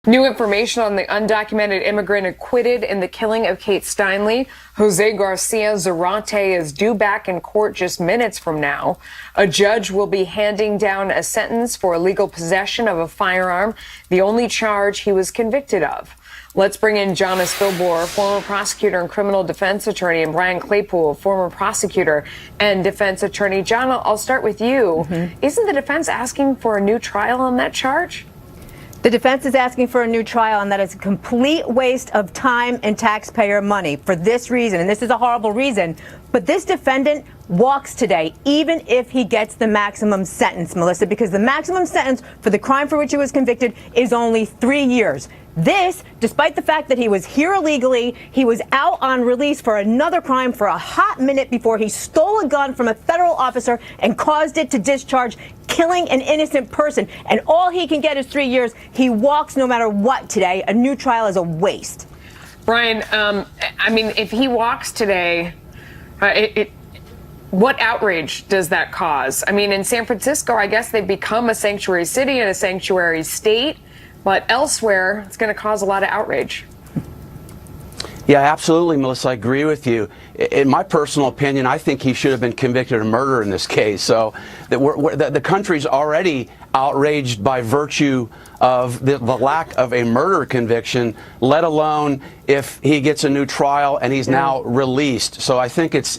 New information on the undocumented immigrant acquitted in the killing of Kate Steinle. Jose Garcia Zarate is due back in court just minutes from now. A judge will be handing down a sentence for illegal possession of a firearm, the only charge he was convicted of. Let's bring in Jana Spilbor, former prosecutor and criminal defense attorney, and Brian Claypool, former prosecutor and defense attorney. Jana, I'll start with you. Isn't the defense asking for a new trial on that charge? The defense is asking for a new trial, and that is a complete waste of time and taxpayer money for this reason, and this is a horrible reason. But this defendant walks today, even if he gets the maximum sentence, Melissa, because the maximum sentence for the crime for which he was convicted is only 3 years. This, despite the fact that he was here illegally, he was out on release for another crime for a hot minute before he stole a gun from a federal officer and caused it to discharge, killing an innocent person. And all he can get is 3 years. He walks no matter what today. A new trial is a waste. Brian, I mean, if he walks today, what outrage does that cause? I mean, in San Francisco, I guess they've become a sanctuary city and a sanctuary state. But elsewhere, it's going to cause a lot of outrage. Yeah, absolutely, Melissa. I agree with you. In my personal opinion, I think he should have been convicted of murder in this case. So the country's already outraged by virtue of the lack of a murder conviction, let alone if he gets a new trial and he's now released. So I think it's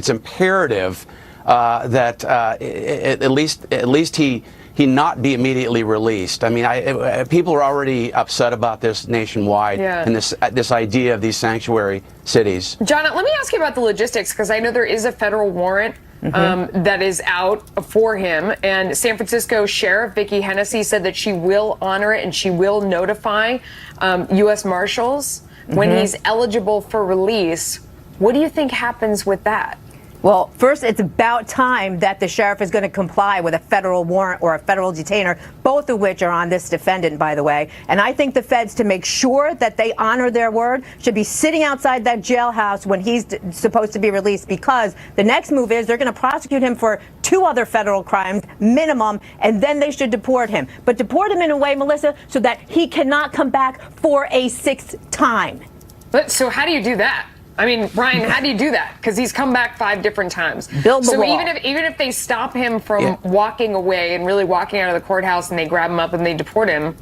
imperative that at least he not be immediately released. I mean, people are already upset about this nationwide and this idea of these sanctuary cities. Jana, let me ask you about the logistics, because I know there is a federal warrant that is out for him. And San Francisco Sheriff Vicki Hennessy said that she will honor it and she will notify U.S. Marshals when he's eligible for release. What do you think happens with that? Well, first, it's about time that the sheriff is going to comply with a federal warrant or a federal detainer, both of which are on this defendant, by the way. And I think the feds, to make sure that they honor their word, should be sitting outside that jailhouse when he's supposed to be released, because the next move is they're going to prosecute him for 2 other federal crimes, minimum, and then they should deport him. But deport him in a way, Melissa, so that he cannot come back for a 6th time. But so how do you do that? I mean, Brian, how do you do that? Because he's come back 5 different times. Build the wall. Even if they stop him from walking away and really walking out of the courthouse, and they grab him up and they deport him,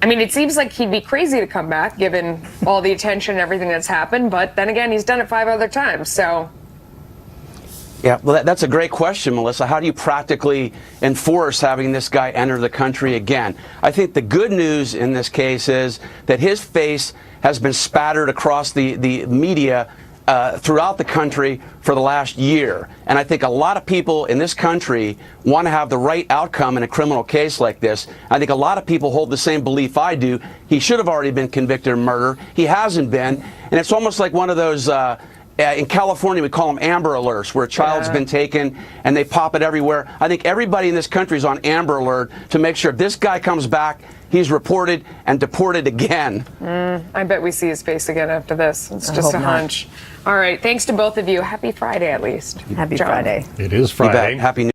I mean, it seems like he'd be crazy to come back given all the attention and everything that's happened. But then again, he's done it 5 other times. So. Yeah, well, that's a great question, Melissa. How do you practically enforce having this guy enter the country again? I think the good news in this case is that his face has been spattered across the media throughout the country for the last year. And I think a lot of people in this country want to have the right outcome in a criminal case like this. I think a lot of people hold the same belief I do. He should have already been convicted of murder. He hasn't been. And it's almost like one of those... in California, we call them Amber Alerts, where a child's been taken and they pop it everywhere. I think everybody in this country is on Amber Alert to make sure if this guy comes back, he's reported and deported again. I bet we see his face again after this. It's just a hunch. All right. Thanks to both of you. Happy Friday, at least. Happy Friday. It is Friday. Happy New